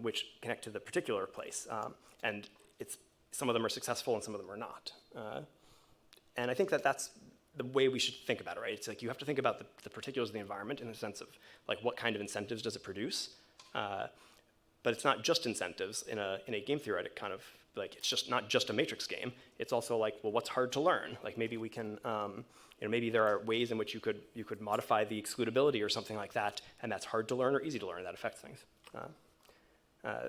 which connect to the particular place, and some of them are successful and some of them are not. And I think that's the way we should think about it, right? It's like you have to think about the particulars of the environment in the sense of like what kind of incentives does it produce. But it's not just incentives in a game theoretic kind of, like it's just not just a matrix game. It's also like, well, what's hard to learn? Like maybe we can, maybe there are ways in which you could modify the excludability or something like that, and that's hard to learn or easy to learn. That affects things.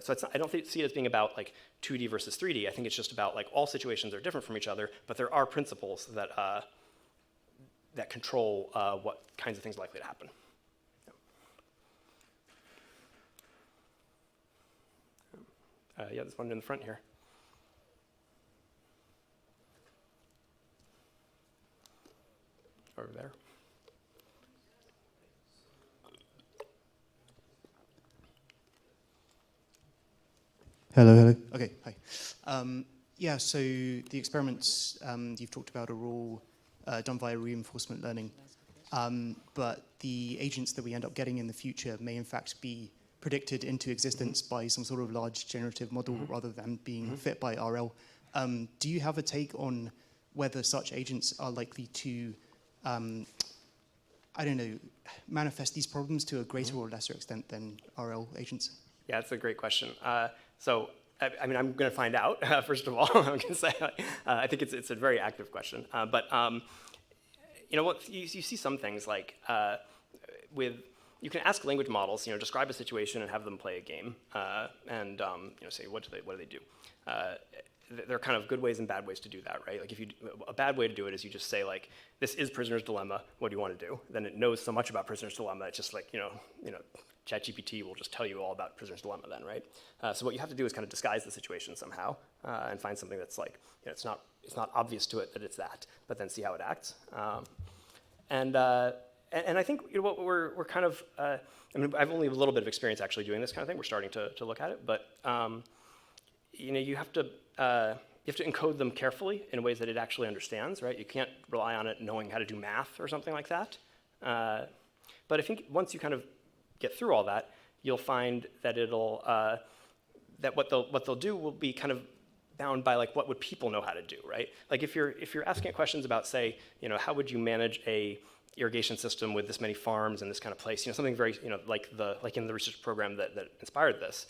So I don't see it as being about like 2D versus 3D. I think it's just about like all situations are different from each other, but there are principles that control what kinds of things are likely to happen. Yeah, there's one in the front here. Over there. Hello. Okay, hi. Yeah, so the experiments you've talked about are all done via reinforcement learning, but the agents that we end up getting in the future may in fact be predicted into existence by some sort of large generative model rather than being fit by RL. Do you have a take on whether such agents are likely to, manifest these problems to a greater or lesser extent than RL agents? Yeah, that's a great question. So, I'm going to find out, first of all. I'm going to say, I think it's a very active question. But you see some things like you can ask language models, describe a situation and have them play a game, and say what do they do. There are kind of good ways and bad ways to do that, right? Like a bad way to do it is you just say like, this is Prisoner's Dilemma. What do you want to do? Then it knows so much about Prisoner's Dilemma. It's just like ChatGPT will just tell you all about Prisoner's Dilemma then, right? So what you have to do is kind of disguise the situation somehow and find something that's like it's not obvious to it that it's that, but then see how it acts. And I think what we're kind of, I've only a little bit of experience actually doing this kind of thing. We're starting to look at it, but you have to encode them carefully in ways that it actually understands, right? You can't rely on it knowing how to do math or something like that. But I think once you kind of get through all that, you'll find that that what they'll do will be kind of bound by like what would people know how to do, right? Like if you're asking it questions about, say, how would you manage a irrigation system with this many farms in this kind of place, something very, like in the research program that inspired this,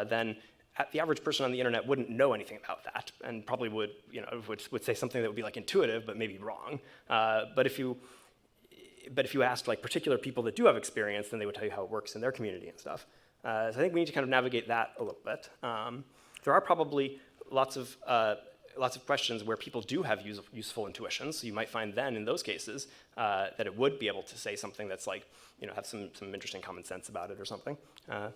then the average person on the internet wouldn't know anything about that, and probably would say something that would be like intuitive, but maybe wrong. But if you asked like particular people that do have experience, then they would tell you how it works in their community and stuff. So I think we need to kind of navigate that a little bit. There are probably lots of questions where people do have useful intuitions. So you might find then in those cases that it would be able to say something that's like, have some interesting common sense about it or something. Yeah.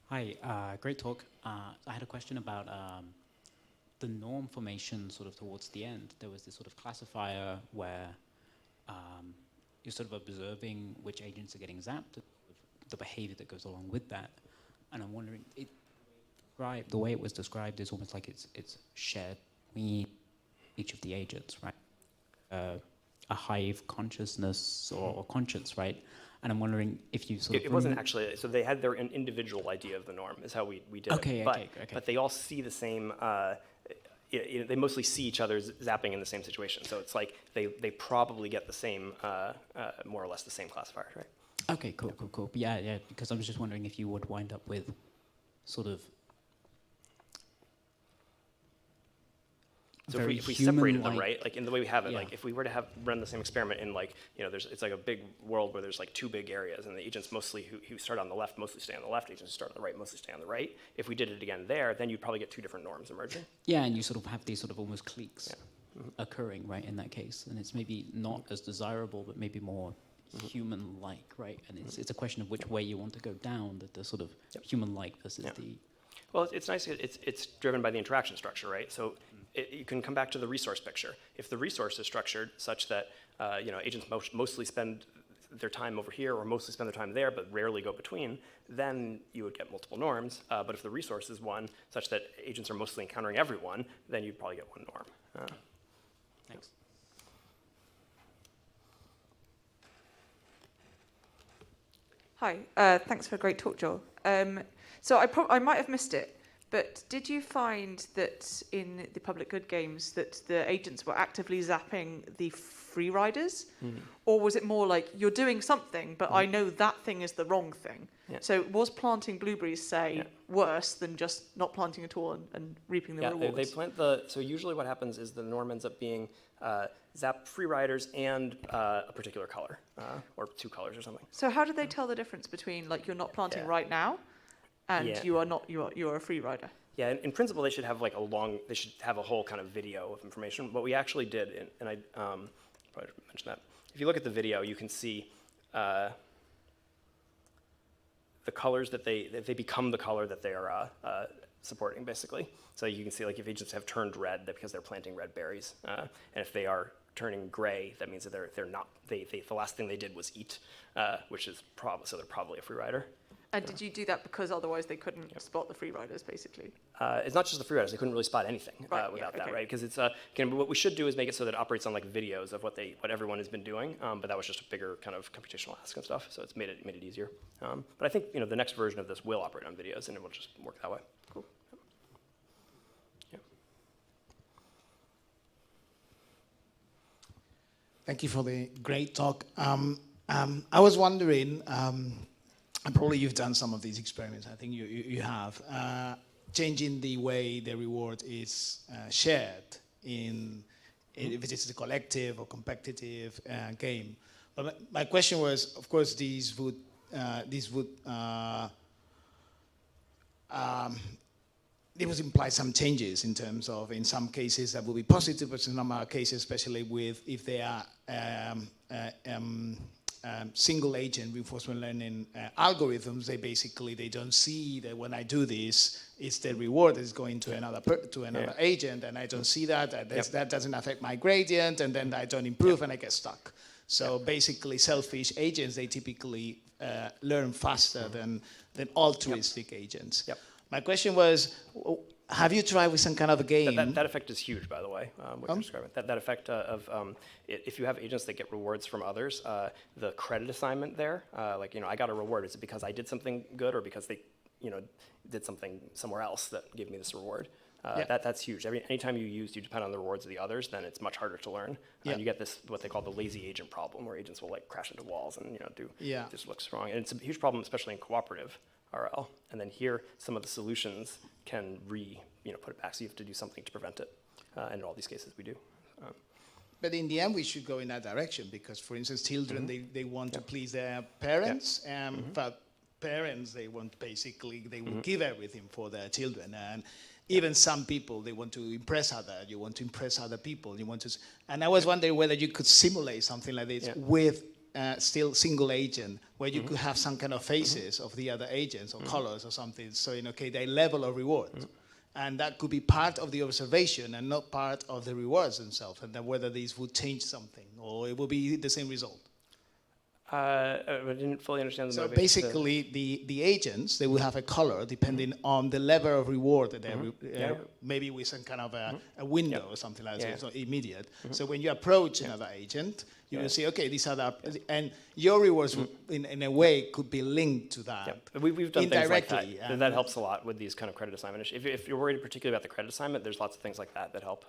Hi, great talk. I had a question about the norm formation sort of towards the end. There was this sort of classifier where you're sort of observing which agents are getting zapped, the behavior that goes along with that. And I'm wondering, the way it was described is almost like it's shared between each of the agents, right? A hive consciousness or conscience, right? And I'm wondering if you sort of... It wasn't actually, so they had their individual idea of the norm, is how we did it. But they all see the same, they mostly see each other zapping in the same situation. So it's like they probably get the same, more or less the same classifier, right? Okay, cool. But yeah, because I was just wondering if you would wind up with sort of... So if we separated them, right, like in the way we have it, like if we were to run the same experiment in like, it's like a big world where there's like two big areas, and the agents mostly who start on the left mostly stay on the left, agents who start on the right mostly stay on the right. If we did it again there, then you'd probably get two different norms emerging. Yeah, and you sort of have these sort of almost cliques occurring, right, in that case. And it's maybe not as desirable, but maybe more human-like, right? And it's a question of which way you want to go down, the sort of human-like versus the... Well, it's nice. It's driven by the interaction structure, right? So you can come back to the resource picture. If the resource is structured such that agents mostly spend their time over here or mostly spend their time there but rarely go between, then you would get multiple norms. But if the resource is one such that agents are mostly encountering everyone, then you'd probably get one norm. Thanks. Hi, thanks for a great talk, Joel. So I might have missed it, but did you find that in the public good games that the agents were actively zapping the free riders? Or was it more like, you're doing something, but I know that thing is the wrong thing? Yeah. So was planting blueberries, say, worse than just not planting at all and reaping the rewards? They plant so usually what happens is the norm ends up being zap free riders and a particular color, or 2 colors or something. So how do they tell the difference between, like, you're not planting right now and you are not, you're a free rider? Yeah, in principle, they should have like they should have a whole kind of video of information. What we actually did, and I probably mentioned that. If you look at the video, you can see the colors that they become the color that they are supporting, basically. So you can see, like, if agents have turned red, that because they're planting red berries, and if they are turning gray, that means that they're not. The last thing they did was eat, which is so they're probably a free rider. And did you do that because otherwise they couldn't spot the free riders, basically? It's not just the free riders; they couldn't really spot anything without that, okay. right? Because it's again, what we should do is make it so that it operates on like videos of what everyone has been doing. But that was just a bigger kind of computational ask and stuff, so it's made it easier. But I think the next version of this will operate on videos, and it will just work that way. Cool. Yeah. Thank you for the great talk. I was wondering, and probably you've done some of these experiments, I think you have, changing the way the reward is shared if it is a collective or competitive game. But my question was, of course, these would imply some changes in terms of, in some cases that will be positive, but in some other cases, especially if they are single agent reinforcement learning algorithms, they don't see that when I do this, it's the reward that is going to another agent, and I don't see that, that doesn't affect my gradient, and then I don't improve and I get stuck. So basically selfish agents, they typically learn faster than altruistic agents. Yep. My question was, have you tried with some kind of a game? That effect is huge, by the way, what you're describing. That effect of, if you have agents that get rewards from others, the credit assignment there, I got a reward. Is it because I did something good or because they, did something somewhere else that gave me this reward? That's huge. Anytime you depend on the rewards of the others, then it's much harder to learn. And you get this, what they call the lazy agent problem, where agents will like crash into walls and just looks wrong. And it's a huge problem, especially in cooperative RL. And then here, some of the solutions can put it back, so you have to do something to prevent it. And in all these cases, we do. But in the end, we should go in that direction because, for instance, children, they want to please their parents, but parents, they will give everything for their children. And even some people, they want to impress others. You want to impress other people. And I was wondering whether you could simulate something like this with still single agent, where you could have some kind of faces of the other agents or colors or something. So, their level of reward. And that could be part of the observation and not part of the rewards themselves, and then whether these would change something or it will be the same result. I didn't fully understand the So motivation. basically, the agents, they will have a color depending on the level of reward that they're maybe with some kind of a window or something like that, so it's not immediate. So when you approach another agent, you will see, okay, these are and your rewards in a way could be linked to that. We've done things like indirectly. that. That helps a lot with these kind of credit assignment issues. If you're worried particularly about the credit assignment, there's lots of things like that help.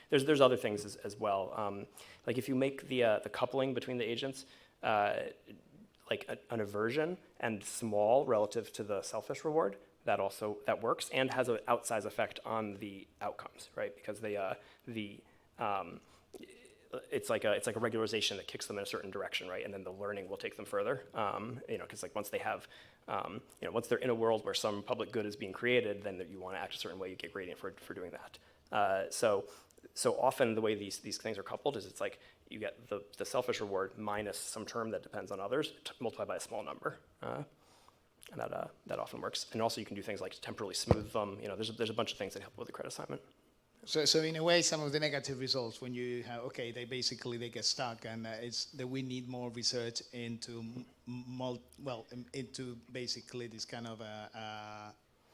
There's other things as well. Like if you make the coupling between the agents, like an aversion and small relative to the selfish reward, that works and has an outsized effect on the outcomes, right? Because it's like a regularization that kicks them in a certain direction, right? And then the learning will take them further, because like once they have, once they're in a world where some public good is being created, then you want to act a certain way, you get gradient for doing that. So often the way these things are coupled is it's like you get the selfish reward minus some term that depends on others, multiplied by a small number. And that often works. And also you can do things like temporally smooth them. There's a bunch of things that help with the credit assignment. So in a way, some of the negative results when you have, okay, they get stuck, and it's that we need more research into into basically this kind of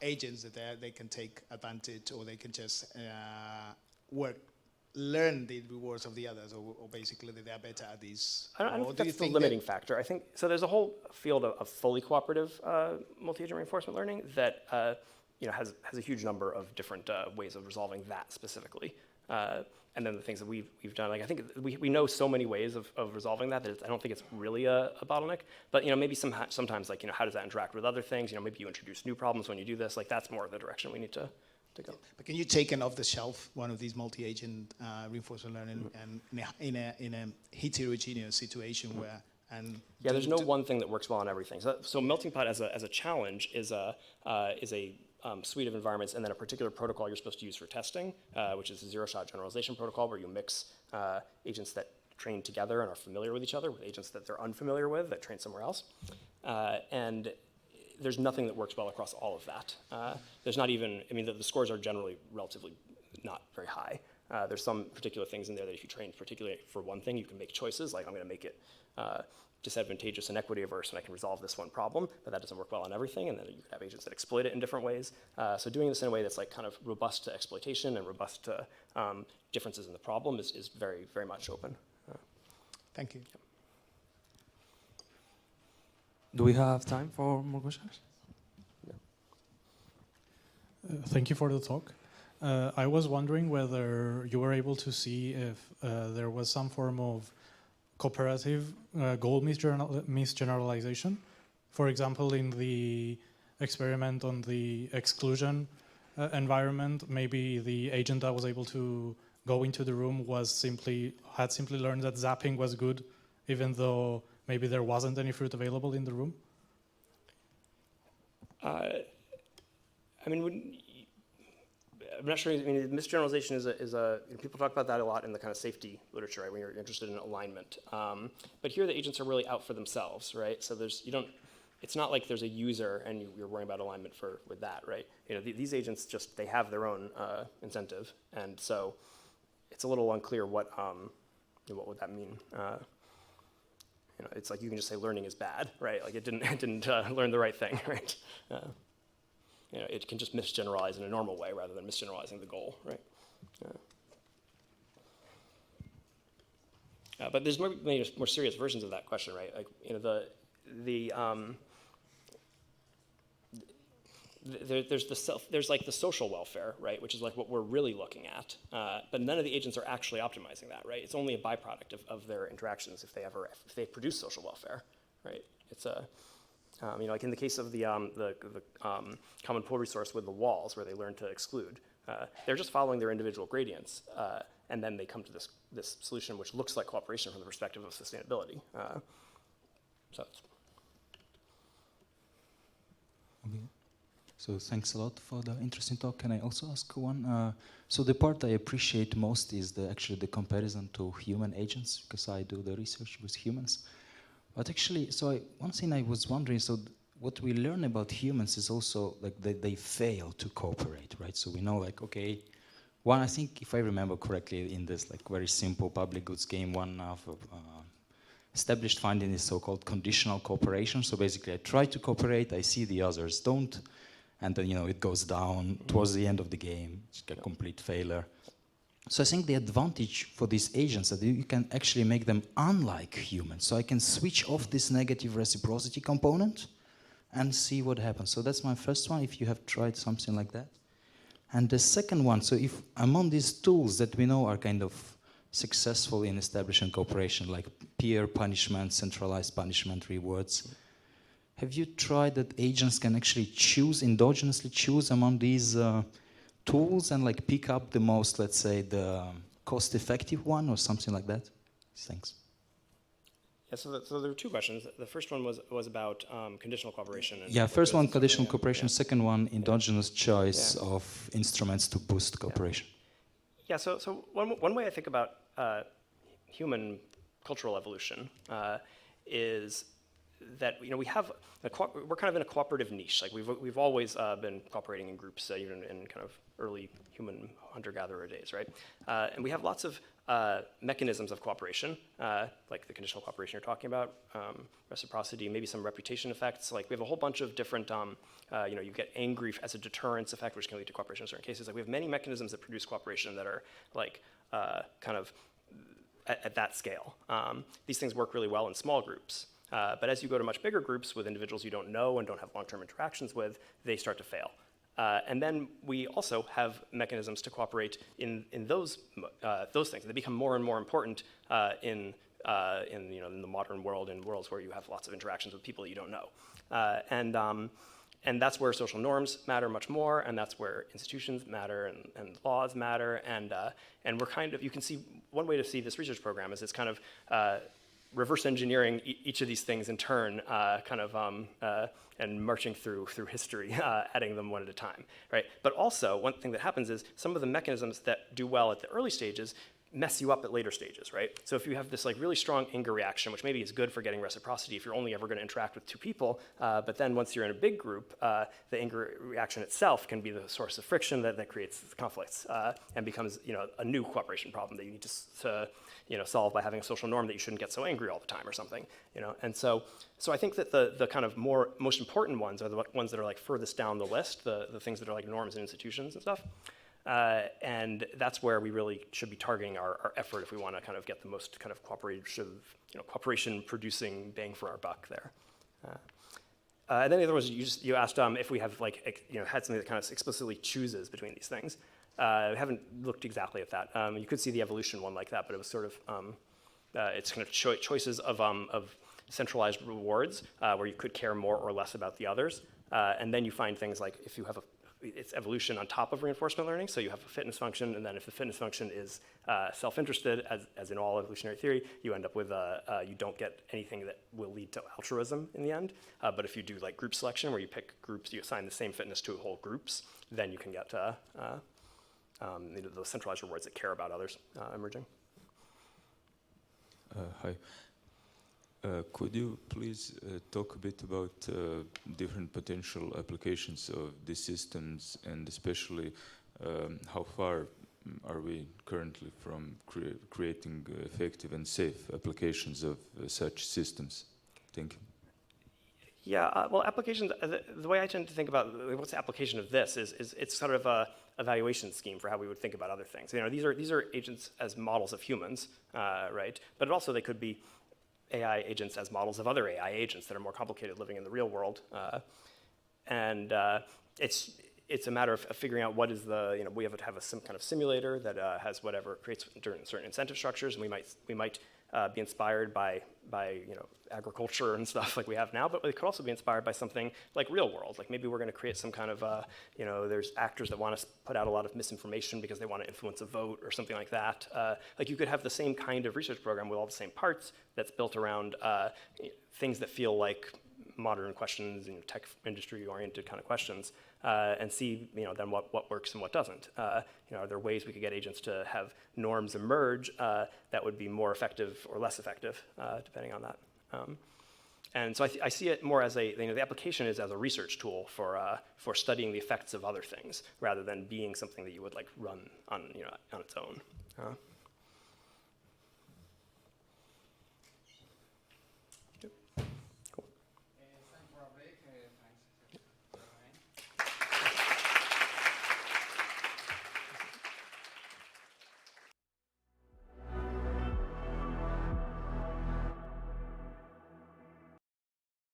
agents that they can take advantage, or they can just learn the rewards of the others, or basically that they are better at this. I don't Or think do you that's the think limiting factor. I think, so there's a whole field of fully cooperative multi-agent reinforcement learning that has a huge number of different ways of resolving that specifically. And then the things that we've done, like I think we know so many ways of resolving that I don't think it's really a bottleneck. But maybe sometimes like how does that interact with other things? Maybe you introduce new problems when you do this. Like that's more of the direction we need to go. But can you take an off-the-shelf one of these multi-agent reinforcement learning and in a heterogeneous situation where there's no one thing that works well on everything. So Melting Pot as a challenge is a suite of environments, and then a particular protocol you're supposed to use for testing, which is a zero-shot generalization protocol, where you mix agents that train together and are familiar with each other with agents that they're unfamiliar with that train somewhere else. And there's nothing that works well across all of that. There's not even, the scores are generally relatively not very high. There's some particular things in there that if you train particularly for one thing, you can make choices, like I'm going to make it disadvantageous and equity averse, and I can resolve this one problem, but that doesn't work well on everything, and then you can have agents that exploit it in different ways. So doing this in a way that's like kind of robust to exploitation and robust to differences in the problem is very, very much open. Thank you. Do we have time for more questions? Thank you for the talk. I was wondering whether you were able to see if there was some form of cooperative goal misgeneralization. For example, in the experiment on the exclusion environment, maybe the agent that was able to go into the room had simply learned that zapping was good, even though maybe there wasn't any fruit available in the room. I'm not sure. Misgeneralization is a people talk about that a lot in the kind of safety literature, right? When you're interested in alignment. But here the agents are really out for themselves, right? So it's not like there's a user and you're worrying about alignment with that, right? These agents they have their own incentive, and so it's a little unclear what would that mean. It's like you can just say learning is bad, right? Like it didn't learn the right thing, right? It can just misgeneralize in a normal way rather than misgeneralizing the goal, right? But there's more serious versions of that question, right? Like there's like the social welfare, right, which is like what we're really looking at. But none of the agents are actually optimizing that, right? It's only a byproduct of their interactions if they produce social welfare, right? It's like in the case of the common pool resource with the walls, where they learn to exclude, they're just following their individual gradients, and then they come to this solution which looks like cooperation from the perspective of sustainability. Okay. So thanks a lot for the interesting talk. Can I also ask one? So the part I appreciate most is actually the comparison to human agents, because I do the research with humans. But actually, one thing I was wondering, what we learn about humans is also like that they fail to cooperate, right? So we know, like, okay, I think if I remember correctly, in this like very simple public goods game, one of established finding is so-called conditional cooperation. So basically, I try to cooperate, I see the others don't, and then it goes down towards the end of the game. It's a complete failure. So I think the advantage for these agents is that you can actually make them unlike humans. So I can switch off this negative reciprocity component and see what happens. So that's my first one, if you have tried something like that. And the second one, so if among these tools that we know are kind of successful in establishing cooperation, like peer punishment, centralized punishment, rewards, have you tried that agents can actually endogenously choose among these tools and like pick up the most, let's say, the cost-effective one or something like that? Thanks. Yeah, so there were two questions. The first one was about conditional cooperation. First one, conditional cooperation. Second one, endogenous choice of instruments to boost cooperation. Yeah, so one way I think about human cultural evolution is that we're kind of in a cooperative niche. Like we've always been cooperating in groups, even in kind of early human hunter-gatherer days, right? And we have lots of mechanisms of cooperation, like the conditional cooperation you're talking about, reciprocity, maybe some reputation effects. Like we have a whole bunch of different, you get angry as a deterrence effect, which can lead to cooperation in certain cases. Like we have many mechanisms that produce cooperation that are like kind of at that scale. These things work really well in small groups. But as you go to much bigger groups with individuals you don't know and don't have long-term interactions with, they start to fail. And then we also have mechanisms to cooperate in those things. They become more and more important in the modern world, in worlds where you have lots of interactions with people that you don't know. And that's where social norms matter much more, and that's where institutions matter and laws matter. And we're kind of, you can see, one way to see this research program is it's kind of reverse engineering each of these things in turn, and marching through history, adding them one at a time, right? But also, one thing that happens is some of the mechanisms that do well at the early stages mess you up at later stages, right? So if you have this like really strong anger reaction, which maybe is good for getting reciprocity if you're only ever going to interact with two people, but then once you're in a big group, the anger reaction itself can be the source of friction that creates conflicts and becomes a new cooperation problem that you need to solve by having a social norm that you shouldn't get so angry all the time or something, And so I think that the kind of most important ones are the ones that are like furthest down the list, the things that are like norms and institutions and stuff. And that's where we really should be targeting our effort if we want to kind of get the most kind of cooperation-producing bang for our buck there. And then the other was you asked if we have had something that kind of explicitly chooses between these things. We haven't looked exactly at that. You could see the evolution one like that, but it was sort of it's kind of choices of centralized rewards where you could care more or less about the others, and then you find things like if you have it's evolution on top of reinforcement learning. So you have a fitness function, and then if the fitness function is self-interested, as in all evolutionary theory, you end up with you don't get anything that will lead to altruism in the end. But if you do like group selection, where you pick groups, you assign the same fitness to whole groups, then you can get those centralized rewards that care about others emerging. Hi. Could you please talk a bit about different potential applications of these systems, and especially how far are we currently from creating effective and safe applications of such systems? Thank you. Yeah, well, applications, the way I tend to think about what's the application of this is it's sort of a evaluation scheme for how we would think about other things. These are agents as models of humans, right? But also they could be AI agents as models of other AI agents that are more complicated living in the real world. And it's a matter of figuring out what is we have to have some kind of simulator that has whatever creates certain incentive structures, and we might be inspired by agriculture and stuff like we have now, but it could also be inspired by something like real world. Like maybe we're going to create some kind of there's actors that want to put out a lot of misinformation because they want to influence a vote or something like that. Like you could have the same kind of research program with all the same parts that's built around things that feel like modern questions, tech industry-oriented kind of questions, and see then what works and what doesn't. Are there ways we could get agents to have norms emerge that would be more effective or less effective, depending on that. And so I see it more as the application is as a research tool for studying the effects of other things rather than being something that you would like run on its own.